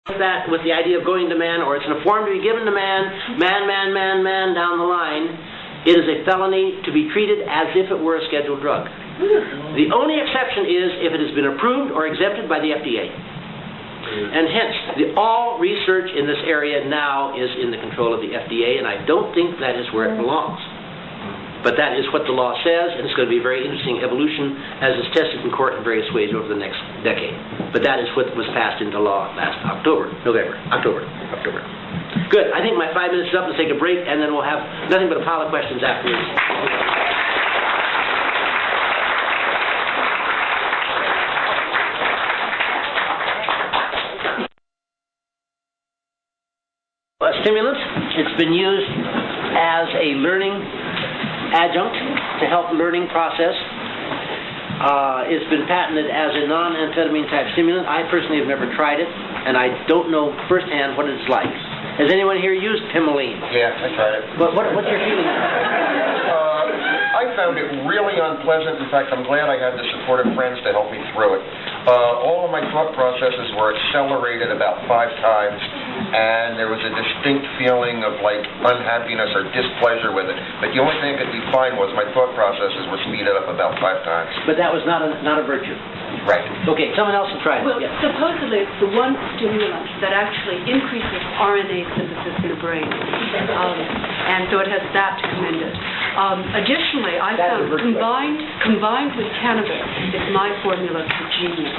That with the idea of going to man, or it's in a form to be given to man down the line, it is a felony to be treated as if it were a scheduled drug. The only exception is if it has been approved or exempted by the FDA. And hence, all research in this area now is in the control of the FDA, and I don't think that is where it belongs. But that is what the law says, and it's going to be a very interesting evolution as it's tested in court in various ways over the next decade. But that is what was passed into law last October. Good. I think my 5 minutes is up. Let's take a break, and then we'll have nothing but a pile of questions afterwards. Stimulants. It's been used as a learning adjunct to help learning process. It's been patented as a non-amphetamine type stimulant. I personally have never tried it, and I don't know firsthand what it's like. Has anyone here used Pimoline? Yeah, I tried it. What's your feeling on it? I found it really unpleasant. In fact, I'm glad I had the supportive friends to help me through it. All of my thought processes were accelerated about 5 times, and there was a distinct feeling of like unhappiness or displeasure with it. But the only thing I could define was my thought processes were speeded up about 5 times. But that was not a virtue. Right. Okay, someone else will try it. Well, supposedly it's the one stimulant that actually increases RNA synthesis in the brain. And so it has that to commend it. Additionally, I found combined with cannabis is my formula for genius.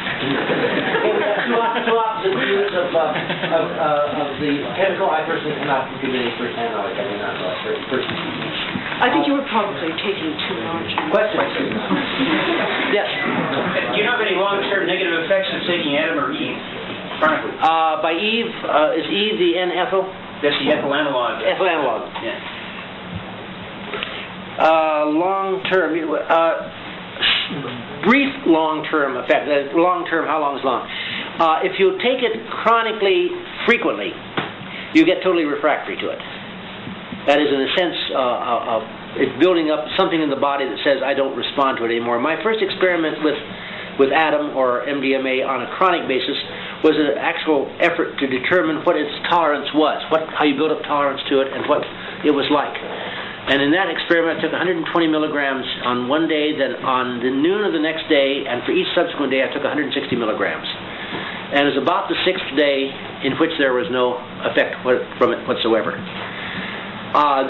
Two opposite views of the chemical. I personally cannot give any first-hand knowledge. I do not know that first. I think you were probably taking too large. Question. Yes. Do you know of any long-term negative effects of taking Adam or Eve chronically? By Eve, is Eve the N-ethyl? That's the ethyl analog. Ethyl analog. Yeah. Long-term, brief long-term effect. Long-term, how long is long? If you take it chronically, frequently, you get totally refractory to it. That is, in a sense, it's building up something in the body that says, I don't respond to it anymore. My first experiment with Adam or MDMA on a chronic basis was an actual effort to determine what its tolerance was, how you build up tolerance to it, and what it was like. And in that experiment, I took 120 milligrams on one day, then on the noon of the next day, and for each subsequent day, I took 160 milligrams. And it was about the 6th day in which there was no effect from it whatsoever.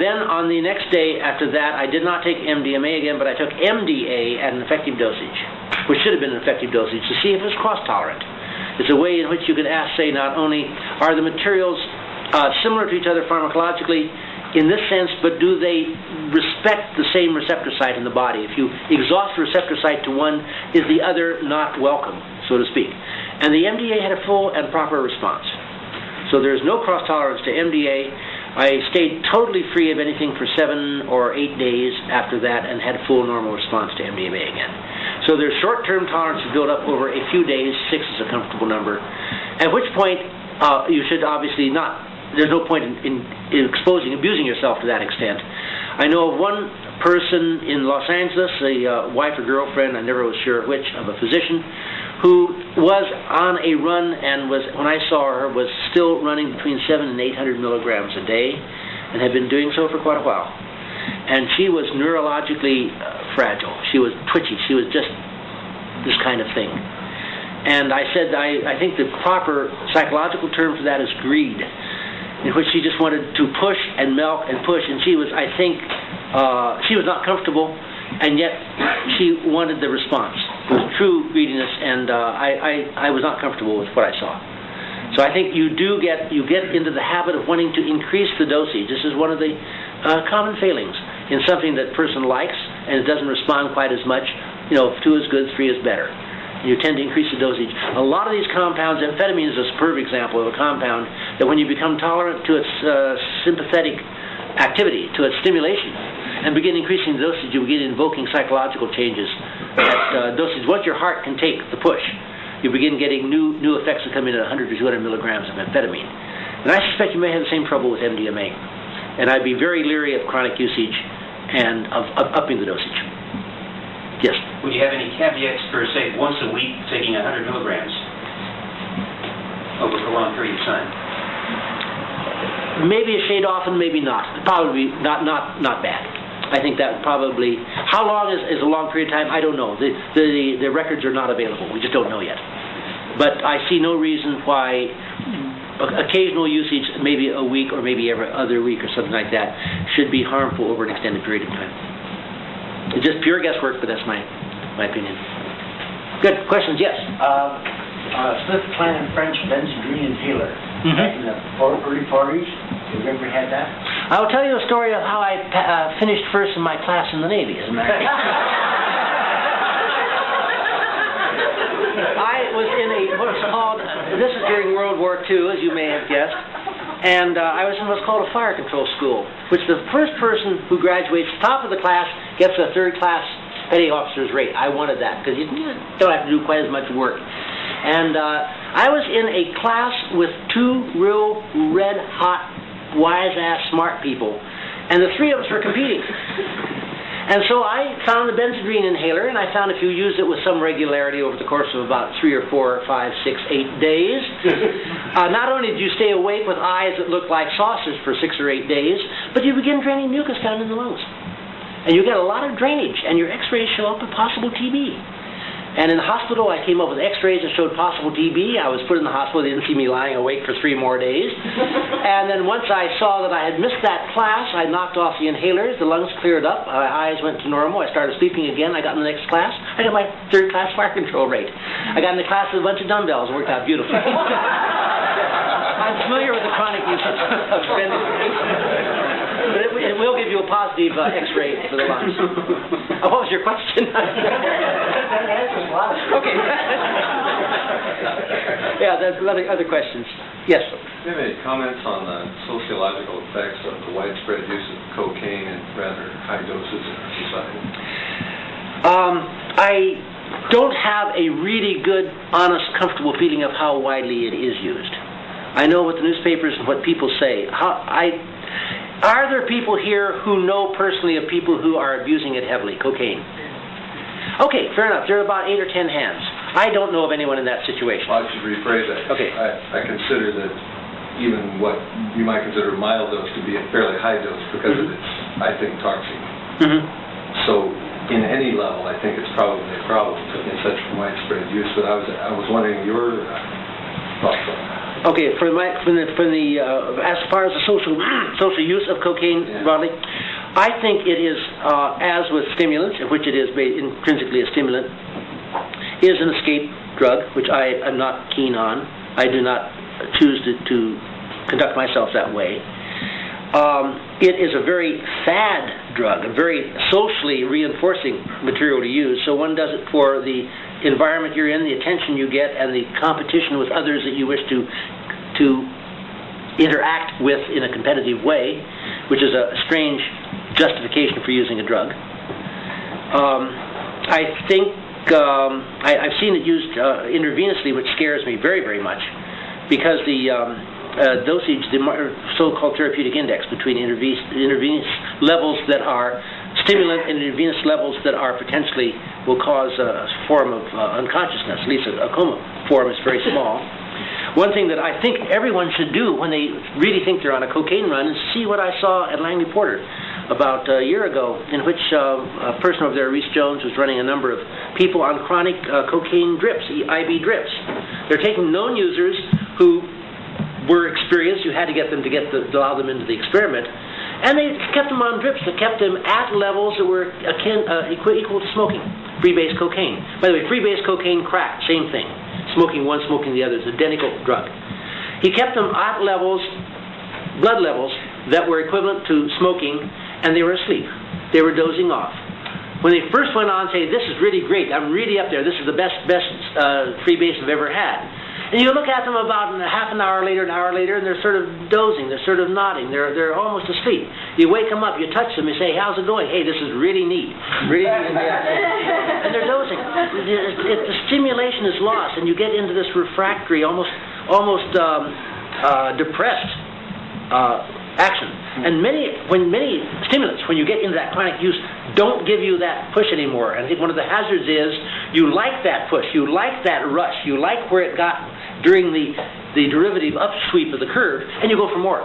Then on the next day after that, I did not take MDMA again, but I took MDA at an effective dosage, which should have been an effective dosage, to see if it was cross-tolerant. It's a way in which you can ask, say, not only are the materials similar to each other pharmacologically in this sense, but do they respect the same receptor site in the body? If you exhaust the receptor site to one, is the other not welcome, so to speak? And the MDA had a full and proper response. So there's no cross-tolerance to MDA. I stayed totally free of anything for 7 or 8 days after that and had a full normal response to MDMA again. So there's short-term tolerance to build up over a few days. 6 is a comfortable number. At which point, you should obviously not, there's no point in abusing yourself to that extent. I know of one person in Los Angeles, a wife or girlfriend, I never was sure which, of a physician, who was on a run and was, when I saw her, was still running between 700 and 800 milligrams a day and had been doing so for quite a while. And she was neurologically fragile. She was twitchy. She was just this kind of thing. And I said, I think the proper psychological term for that is greed, in which she just wanted to push and milk and push. And she was, I think, she was not comfortable, and yet she wanted the response. It was true greediness, and I was not comfortable with what I saw. So I think you get into the habit of wanting to increase the dosage. This is one of the common failings in something that person likes and it doesn't respond quite as much. You know, if 2 is good, 3 is better. You tend to increase the dosage. A lot of these compounds, amphetamine is a superb example of a compound that when you become tolerant to its sympathetic activity, to its stimulation, and begin increasing the dosage, you begin invoking psychological changes at dosage. Once your heart can take the push, you begin getting new effects that come in at 100 to 200 milligrams of amphetamine. And I suspect you may have the same trouble with MDMA. And I'd be very leery of chronic usage and of upping the dosage. Yes? Would you have any caveats for, say, once a week taking 100 milligrams? over a long period of time? Maybe a shade often, maybe not. Probably not bad. I think that probably. How long is a long period of time? I don't know. The records are not available. We just don't know yet. But I see no reason why occasional usage, maybe a week or maybe every other week or something like that, should be harmful over an extended period of time. It's just pure guesswork, but that's my opinion. Good. Questions? Yes. Smith Kline and French benzodrine inhaler back in the early 40s. Have you ever had that? I'll tell you a story of how I finished first in my class in the Navy, as a matter of fact. I was in what's called, this is during World War II, as you may have guessed, and I was in what's called a fire control school, which the first person who graduates top of the class gets a third class petty officer's rate. I wanted that, because you don't have to do quite as much work. And I was in a class with two real red-hot, wise-ass smart people, and the three of us were competing. And so I found the benzodrine inhaler, and I found if you used it with some regularity over the course of about 3 or 4 or 5, 6, 8 days, not only did you stay awake with eyes that looked like saucers for 6 or 8 days, but you begin draining mucus down in the lungs. And you get a lot of drainage, and your x-rays show up with possible TB. And in the hospital, I came up with x-rays that showed possible TB. I was put in the hospital. They didn't see me lying awake for 3 more days. And then once I saw that I had missed that class, I knocked off the inhalers. The lungs cleared up. My eyes went to normal. I started sleeping again. I got in the next class. I got my third class fire control rate. I got in the class with a bunch of dumbbells. It worked out beautifully. I'm familiar with the chronic use of benzodrine. But it will give you a positive X-ray for the lungs. What was your question? Okay. Yeah, there's other questions. Yes? Do you have any comments on the sociological effects of the widespread use of cocaine in rather high doses in our society? I don't have a really good, honest, comfortable feeling of how widely it is used. I know what the newspapers and what people say. Are there people here who know personally of people who are abusing it heavily, cocaine? Okay, fair enough. There are about 8 or 10 hands. I don't know of anyone in that situation. Well, I should rephrase that. Okay. I consider that even what you might consider a mild dose to be a fairly high dose because of its, I think, toxic. So in any level, I think it's probably a problem in such widespread use. But I was wondering your thoughts on that. Okay, from the as far as the social use of cocaine broadly, I think it is, as with stimulants, which it is intrinsically a stimulant, is an escape drug, which I am not keen on. I do not choose to conduct myself that way. It is a very fad drug, a very socially reinforcing material to use, so one does it for the environment you're in, the attention you get, and the competition with others that you wish to interact with in a competitive way, which is a strange justification for using a drug. I think I've seen it used intravenously, which scares me very, very much, because the dosage, the so-called therapeutic index between intravenous levels that are stimulant and intravenous levels that are potentially will cause a form of unconsciousness, at least a coma form, is very small. One thing that I think everyone should do when they really think they're on a cocaine run is see what I saw at Langley Porter about a year ago, in which a person over there, Reese Jones, was running a number of people on chronic cocaine drips, IV drips. They're taking known users who were experienced. You had to get them to allow them into the experiment. And they kept them on drips that kept them at levels that were equal to smoking, free-base cocaine. By the way, free-base cocaine, crack, same thing. Smoking one, smoking the other, it's an identical drug. He kept them at levels, blood levels, that were equivalent to smoking, and they were asleep. They were dozing off. When they first went on, say, this is really great, I'm really up there, this is the best free-base I've ever had. And you look at them about half an hour later, and they're sort of dozing, they're sort of nodding, they're almost asleep. You wake them up, you touch them, you say, how's it going? Hey, this is really neat. Really neat. And they're dozing. The stimulation is lost, and you get into this refractory, almost depressed action. And many stimulants, when you get into that chronic use, don't give you that push anymore. And I think one of the hazards is you like that push, you like that rush, you like where it got during the the derivative upsweep of the curve, and you go for more.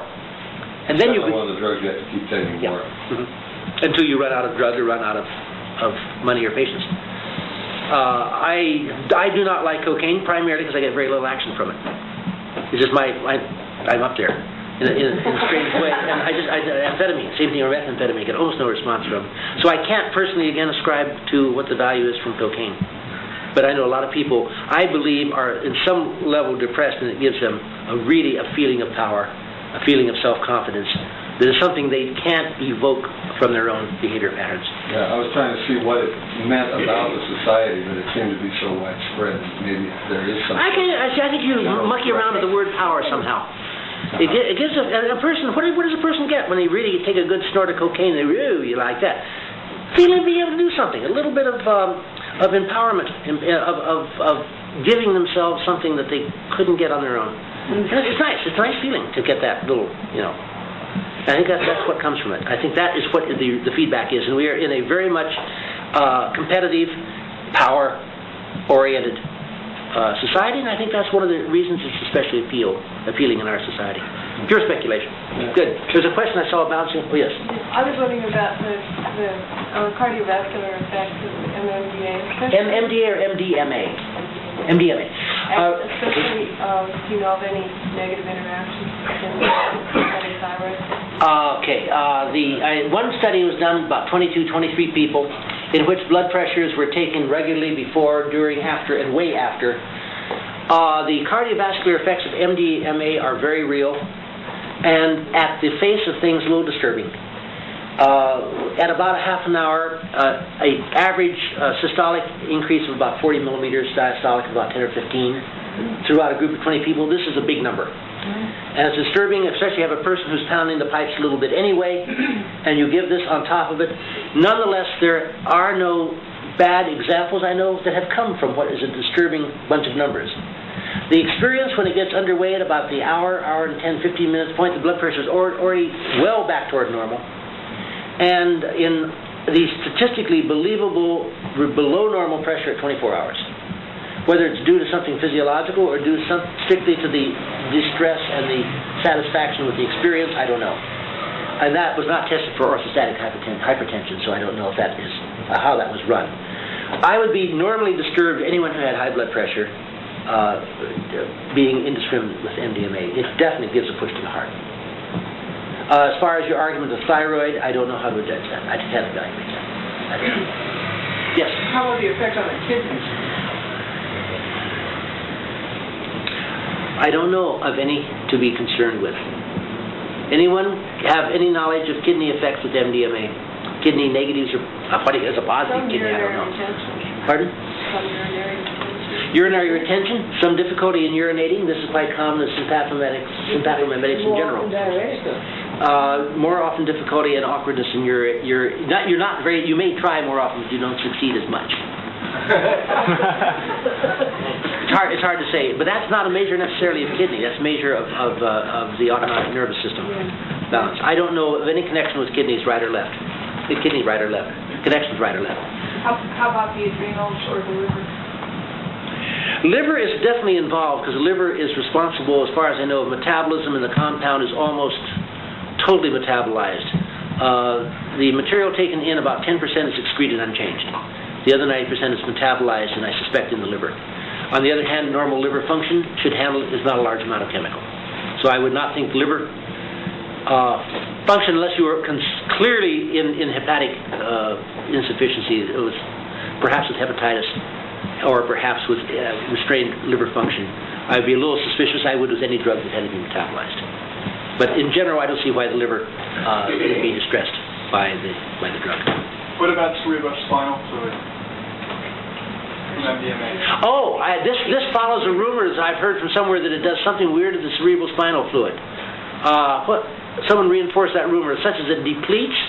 And then you one of the drugs you have to keep taking more. Until you run out of drug or run out of money or patients. I do not like cocaine primarily because I get very little action from it. It's just I'm up there in a strange way. And amphetamine, same thing with methamphetamine, get almost no response from. So I can't personally again ascribe to what the value is from cocaine. But I know a lot of people, I believe, are in some level depressed, and it gives them a feeling of power, a feeling of self-confidence. That is something they can't evoke from their own behavior patterns. Yeah, I was trying to see what it meant about the society that it seemed to be so widespread. Maybe there is something. I think you mucky around with the word power somehow. It gives a person, what does a person get when they really take a good snort of cocaine and they really like that? Feeling being able to do something, a little bit of empowerment, of giving themselves something that they couldn't get on their own. It's nice. It's a nice feeling to get that little, I think that's what comes from it. I think that is what the feedback is, and we are in a very much competitive, power-oriented society, and I think that's one of the reasons it's especially appealing in our society. Pure speculation. Yeah. Good. There's a question I saw bouncing. Oh, yes. I was wondering about the cardiovascular effects of MDMA. MDA or MDMA? MDMA. Especially, do you know of any negative interactions with thyroid? Okay. One study was done, about 22, 23 people, in which blood pressures were taken regularly before, during, after, and way after. The cardiovascular effects of MDMA are very real, and at the face of things, a little disturbing. At about a half an hour, an average systolic increase of about 40 millimeters, diastolic of about 10 or 15, throughout a group of 20 people. This is a big number. And it's disturbing, especially if you have a person who's pounding the pipes a little bit anyway, and you give this on top of it. Nonetheless, there are no bad examples, I know, that have come from what is a disturbing bunch of numbers. The experience, when it gets underway at about the hour and 10, 15 minutes point, the blood pressure is already well back toward normal. And in the statistically believable below normal pressure at 24 hours. Whether it's due to something physiological or due strictly to the distress and the satisfaction with the experience, I don't know. And that was not tested for orthostatic hypertension, so I don't know if that is how that was run. I would be normally disturbed, anyone who had high blood pressure, being indiscriminate with MDMA. It definitely gives a push to the heart. As far as your argument of thyroid, I don't know how to judge that. I can't evaluate that. Yes? How about the effect on the kidneys? I don't know of any to be concerned with. Anyone have any knowledge of kidney effects with MDMA? Kidney negatives or what is a positive kidney? I don't know. Pardon? Urinary retention, some difficulty in urinating. This is quite common in sympathomimetics in general. More often difficulty and awkwardness in you may try more often, but you don't succeed as much. It's hard to say, but that's not a measure necessarily of kidney. That's a measure of the autonomic nervous system balance. I don't know of any connection with kidneys right or left. The kidney right or left. Connections right or left. How about the adrenals or the liver? Liver is definitely involved because the liver is responsible, as far as I know, of metabolism, and the compound is almost totally metabolized. The material taken in, about 10% is excreted unchanged. The other 90% is metabolized, and I suspect in the liver. On the other hand, normal liver function is not a large amount of chemical. So I would not think liver function, unless you were clearly in hepatic insufficiency, it was perhaps with hepatitis, or perhaps with restrained liver function. I'd be a little suspicious, I would, with any drug that had to be metabolized. But in general, I don't see why the liver would be distressed by the drug. What about cerebrospinal fluid from MDMA? Oh, this follows a rumor that I've heard from somewhere that it does something weird to the cerebrospinal fluid. Someone reinforced that rumor, such as it depletes.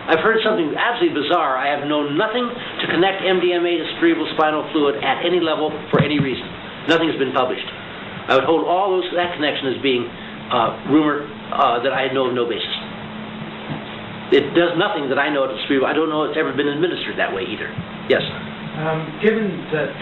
I've heard something absolutely bizarre. I have known nothing to connect MDMA to cerebrospinal fluid at any level for any reason. Nothing has been published. I would hold that connection as being rumor that I know of no basis. It does nothing that I know to cerebral. I don't know it's ever been administered that way either. Yes? Given that